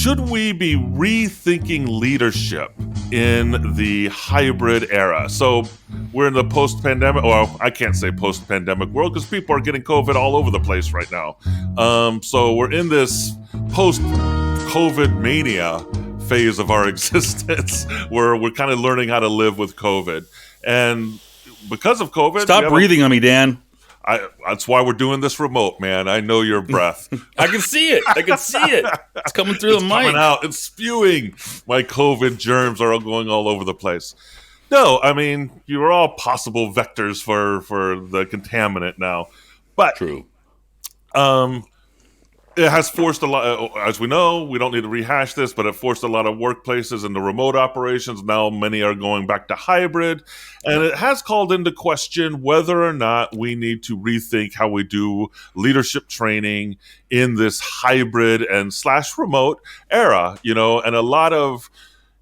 should we be rethinking leadership in the hybrid era? So we're in the post-pandemic, well, I can't say post-pandemic world because people are getting COVID all over the place right now. So we're in this post-COVID mania phase of our existence where we're kind of learning how to live with COVID. And because of COVID... Stop breathing on me, Dan. That's why we're doing this remote, man. I know your breath. I can see it. It's coming through the mic. It's coming out. It's spewing. My COVID germs are going all over the place. No, I mean, you're all possible vectors for the contaminant now. But true. It has forced a lot, as we know, we don't need to rehash this, but it forced a lot of workplaces into remote operations. Now many are going back to hybrid. And it has called into question whether or not we need to rethink how we do leadership training in this hybrid and / remote era, and in a lot of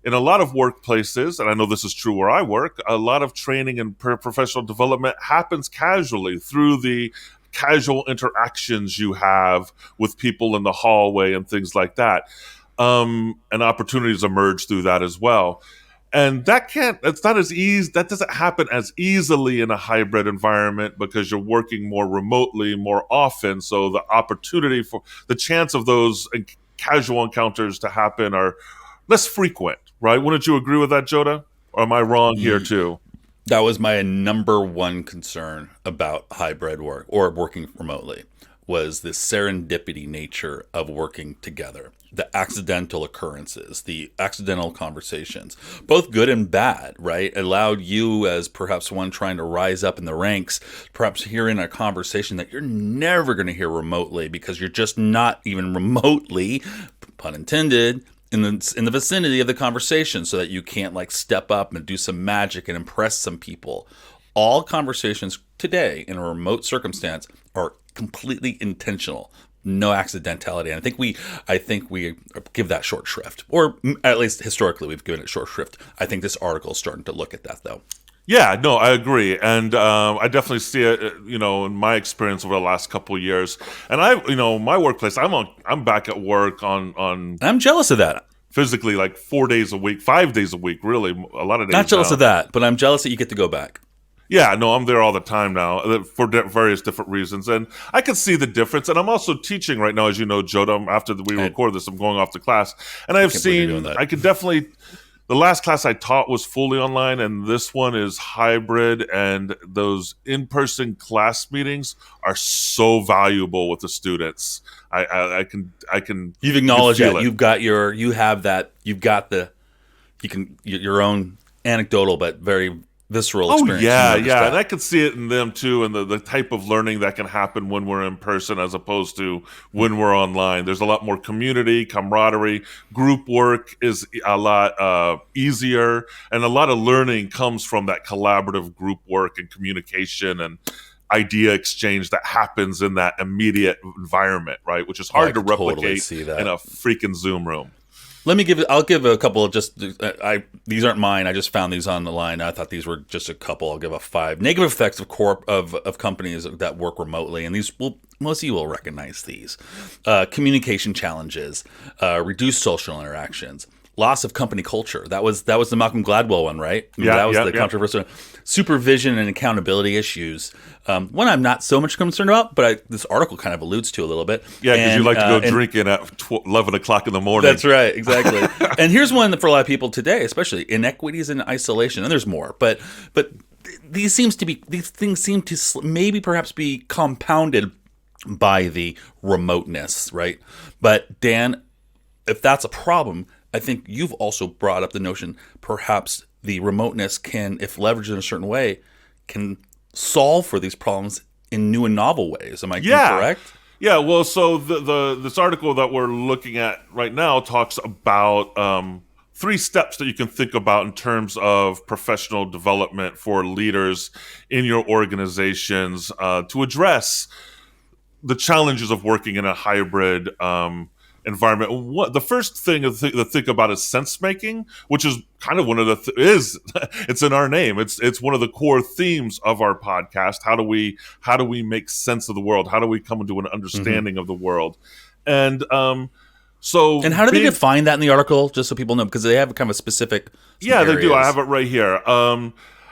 workplaces, and I know this is true where I work, a lot of training and professional development happens casually through the casual interactions you have with people in the hallway and things like that. And opportunities emerge through that as well. And that doesn't happen as easily in a hybrid environment because you're working more remotely, more often. So the opportunity for the chance of those casual encounters to happen are less frequent, right? Wouldn't you agree with that, Jodah? Or am I wrong here too? That was my number one concern about hybrid work or working remotely, was the serendipity nature of working together, the accidental occurrences, the accidental conversations, both good and bad, right? Allowed you as perhaps one trying to rise up in the ranks, perhaps hearing a conversation that you're never going to hear remotely because you're just not even remotely, pun intended, in the vicinity of the conversation, so that you can't step up and do some magic and impress some people. All conversations today in a remote circumstance are completely intentional, no accidentality. And I think we give that short shrift, or at least historically we've given it short shrift. I think this article is starting to look at that though. Yeah, no, I agree, and I definitely see it. In my experience over the last couple of years, and my workplace, I'm back at work on. I'm jealous of that. Physically, 4 days a week, 5 days a week, really, a lot of days. Not jealous now. of that, but I'm jealous that you get to go back. Yeah, no, I'm there all the time now for various different reasons, and I can see the difference. And I'm also teaching right now, as you know, Jodah. After we record this, I'm going off to class, and I could definitely. The last class I taught was fully online, and this one is hybrid, and those in-person class meetings are so valuable with the students. I can. You've acknowledged that your own anecdotal but very visceral experience. Yeah, and I can see it in them too, and the type of learning that can happen when we're in person as opposed to when we're online. There's a lot more community, camaraderie, group work is a lot easier, and a lot of learning comes from that collaborative group work and communication and idea exchange that happens in that immediate environment, right? Which is hard to replicate in a freaking Zoom room. I'll give a couple of these aren't mine. I just found these on the line. I thought these were just a couple. I'll give a 5. Negative effects of companies that work remotely. And most of you will recognize these. Communication challenges, reduced social interactions, loss of company culture. That was the Malcolm Gladwell one, right? That was the controversial. Supervision and accountability issues. One I'm not so much concerned about, but this article kind of alludes to a little bit. Yeah, because you like to go drinking at 11 o'clock in the morning. That's right, exactly. And here's one for a lot of people today, especially inequities and isolation. And there's more, but these things seem to maybe perhaps be compounded by the remoteness, right? But Dan, if that's a problem, I think you've also brought up the notion perhaps the remoteness can, if leveraged in a certain way, can solve for these problems in new and novel ways. Am I correct? Yeah, well, so this article that we're looking at right now talks about 3 steps that you can think about in terms of professional development for leaders in your organizations to address the challenges of working in a hybrid environment. The first thing to think about is sensemaking, which is kind of one of the it's in our name. It's one of the core themes of our podcast. How do we make sense of the world? How do we come into an understanding of the world? And So, And how do they define that in the article, just so people know? Because they have kind of a specific yeah, they do. I areas. have it right here.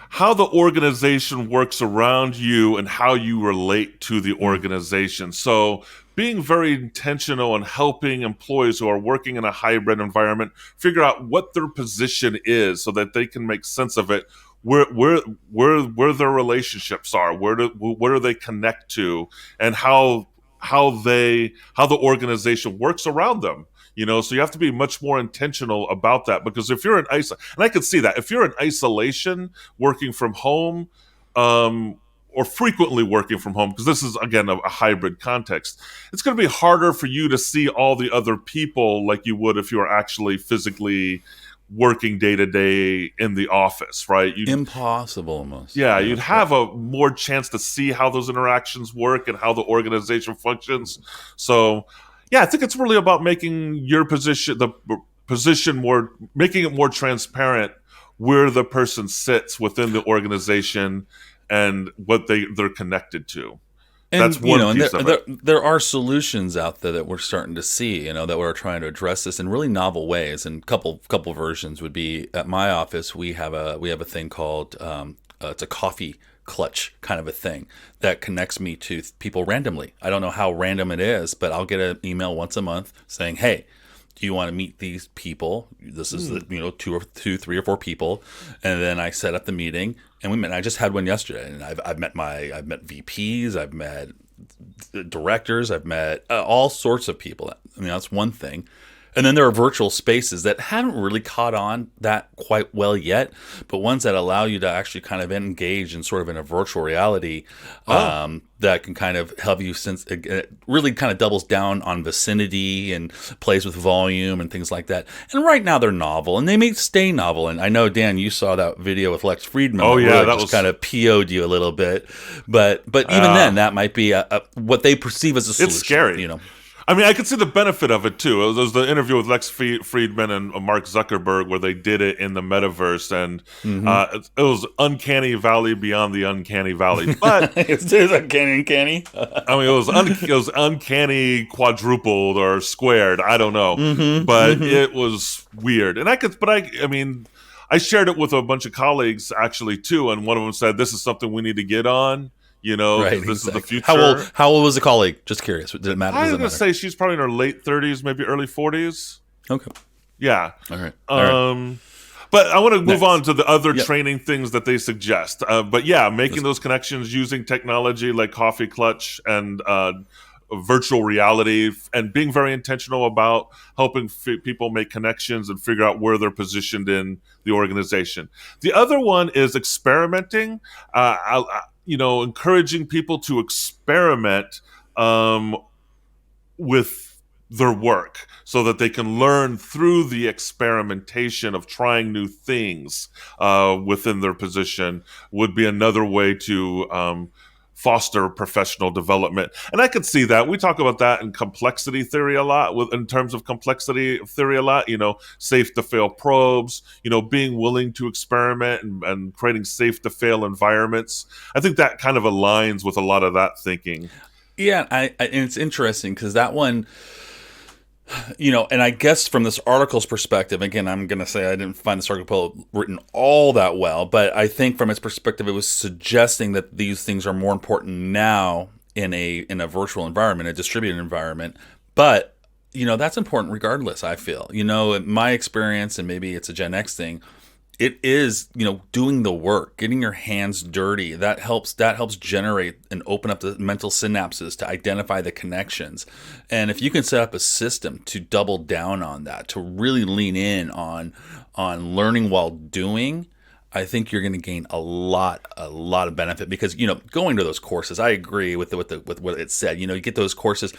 How the organization works around you and how you relate to the organization. So, being very intentional and helping employees who are working in a hybrid environment figure out what their position is, so that they can make sense of it. Where their relationships are, where do they connect to, and how the organization works around them. So you have to be much more intentional about that, because if you're in and I can see that if you're in isolation, working from home, or frequently working from home, because this is again a hybrid context, it's going to be harder for you to see all the other people like you would if you were actually physically working day to day in the office, right? Impossible almost. Yeah, you'd have a more chance to see how those interactions work and how the organization functions. So, yeah, I think it's really about making your position, making it more transparent where the person sits within the organization and what they're connected to. That's And one piece of it. there are solutions out there that we're starting to see, that we're trying to address this in really novel ways. And couple versions would be at my office. We have a thing called it's a coffee clutch kind of a thing that connects me to people randomly. I don't know how random it is, but I'll get an email once a month saying, "Hey, do you want to meet these people? This is two, 3 or 4 people," and then I set up the meeting, and we met. I just had one yesterday, and I've met VPs, I've met directors, I've met all sorts of people. I mean, that's one thing. And then there are virtual spaces that haven't really caught on that quite well yet, but ones that allow you to actually kind of engage in sort of in a virtual reality that can kind of help you, since it really kind of doubles down on vicinity and plays with volume and things like that. And right now they're novel, and they may stay novel. And I know, Dan, you saw that video with Lex Friedman. Oh, yeah, that just was kind of PO'd you a little bit. But even then, that might be what they perceive as a solution. It's scary. I mean, I could see the benefit of it too. It was the interview with Lex Friedman and Mark Zuckerberg where they did it in the metaverse, and it was uncanny valley beyond the uncanny valley. But it's uncanny. I mean, it was uncanny quadrupled or squared. I don't know, but it was weird. And I mean, I shared it with a bunch of colleagues actually too, and one of them said, "This is something we need to get on." Right, this is the future. How old was the colleague? Just curious. Did it matter? I was going to say she's probably in her late 30s, maybe early 40s. Okay. Yeah. All right. But I want to move on to the other training things that they suggest. But yeah, making those connections using technology like Coffee Clutch and virtual reality, and being very intentional about helping people make connections and figure out where they're positioned in the organization. The other one is experimenting. Encouraging people to experiment with their work so that they can learn through the experimentation of trying new things within their position would be another way to foster professional development. And I could see that. We talk about that in complexity theory a lot, in terms of complexity theory a lot, safe to fail probes, being willing to experiment and creating safe to fail environments. I think that kind of aligns with a lot of that thinking. Yeah, and it's interesting because that one, and I guess from this article's perspective, again, I'm going to say I didn't find this article written all that well, but I think from its perspective, it was suggesting that these things are more important now in a virtual environment, a distributed environment. But, that's important regardless, I feel. In my experience, and maybe it's a Gen X thing, it is, doing the work, getting your hands dirty. That helps generate and open up the mental synapses to identify the connections. And if you can set up a system to double down on that, to really lean in on learning while doing, I think you're going to gain a lot of benefit. Because going to those courses, I agree with what it said. You get those courses,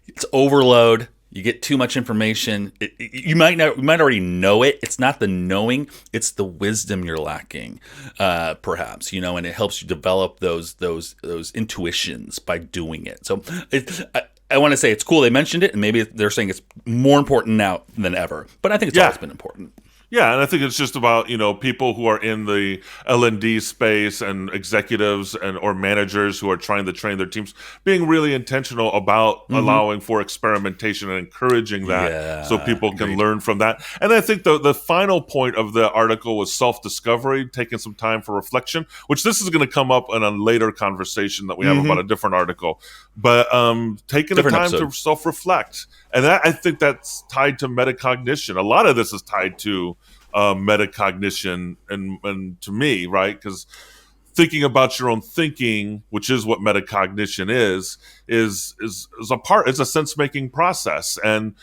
it's overload. You get too much information. You might already know it. It's not the knowing; it's the wisdom you're lacking, perhaps. And it helps you develop those intuitions by doing it. So I want to say it's cool they mentioned it, and maybe they're saying it's more important now than ever. But I think it's always been important. Yeah, and I think it's just about, people who are in the L&D space and executives and or managers who are trying to train their teams being really intentional about Hmm. allowing for experimentation and encouraging that so Yeah, people can agreed. learn from that. And I think the final point of the article was self-discovery, taking some time for reflection, which this is going to come up in a later conversation that we have about a Hmm. different article. But taking the Different time episode. to self-reflect. And I think that's tied to metacognition. A lot of this is tied to metacognition, and to me, right? Because thinking about your own thinking, which is what metacognition is a part. It's a sense making process, and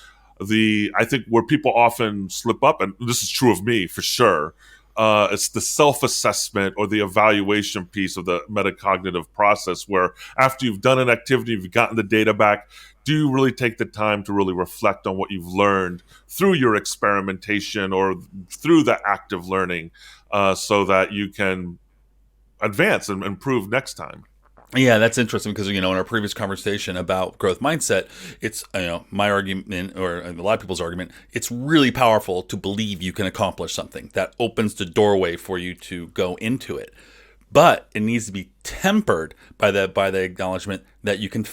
I think where people often slip up, and this is true of me for sure. It's the self assessment or the evaluation piece of the metacognitive process, where after you've done an activity, you've gotten the data back, do you really take the time to really reflect on what you've learned through your experimentation or through the active learning, so that you can advance and improve next time? Yeah, that's interesting because in our previous conversation about growth mindset, it's my argument or a lot of people's argument. It's really powerful to believe you can accomplish something that opens the doorway for you to go into it, but it needs to be tempered by the acknowledgement that you can.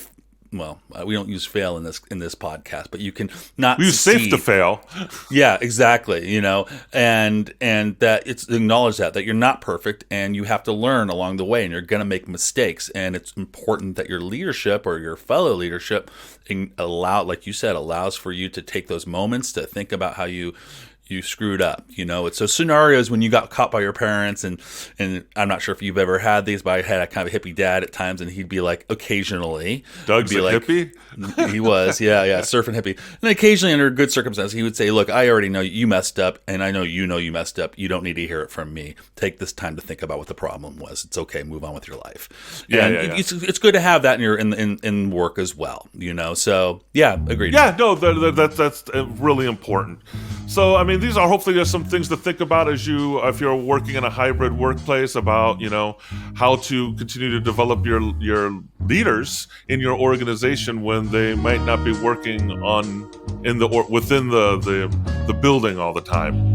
Well, we don't use fail in this podcast, but you can not We use safe to succeed. fail. Yeah, exactly. And that it's acknowledge that you're not perfect and you have to learn along the way and you're going to make mistakes. And it's important that your leadership or your fellow leadership like you said, allows for you to take those moments to think about how you screwed up. It's those scenarios when you got caught by your parents, and I'm not sure if you've ever had these, but I had a kind of hippie dad at times, and he'd be like, occasionally, he'd Doug's be a like, hippie. he was, yeah, surfing hippie. And occasionally, under good circumstances, he would say, "Look, I already know you messed up, and I know you messed up. You don't need to hear it from me. Take this time to think about what the problem was. It's okay. Move on with your life." Yeah, And yeah, yeah. it's good to have that in your in work as well. So yeah, agreed. Yeah, no, that's really important. So, I mean, these are hopefully just some things to think about if you're working in a hybrid workplace, about how to continue to develop your leaders in your organization when they might not be working within the building all the time.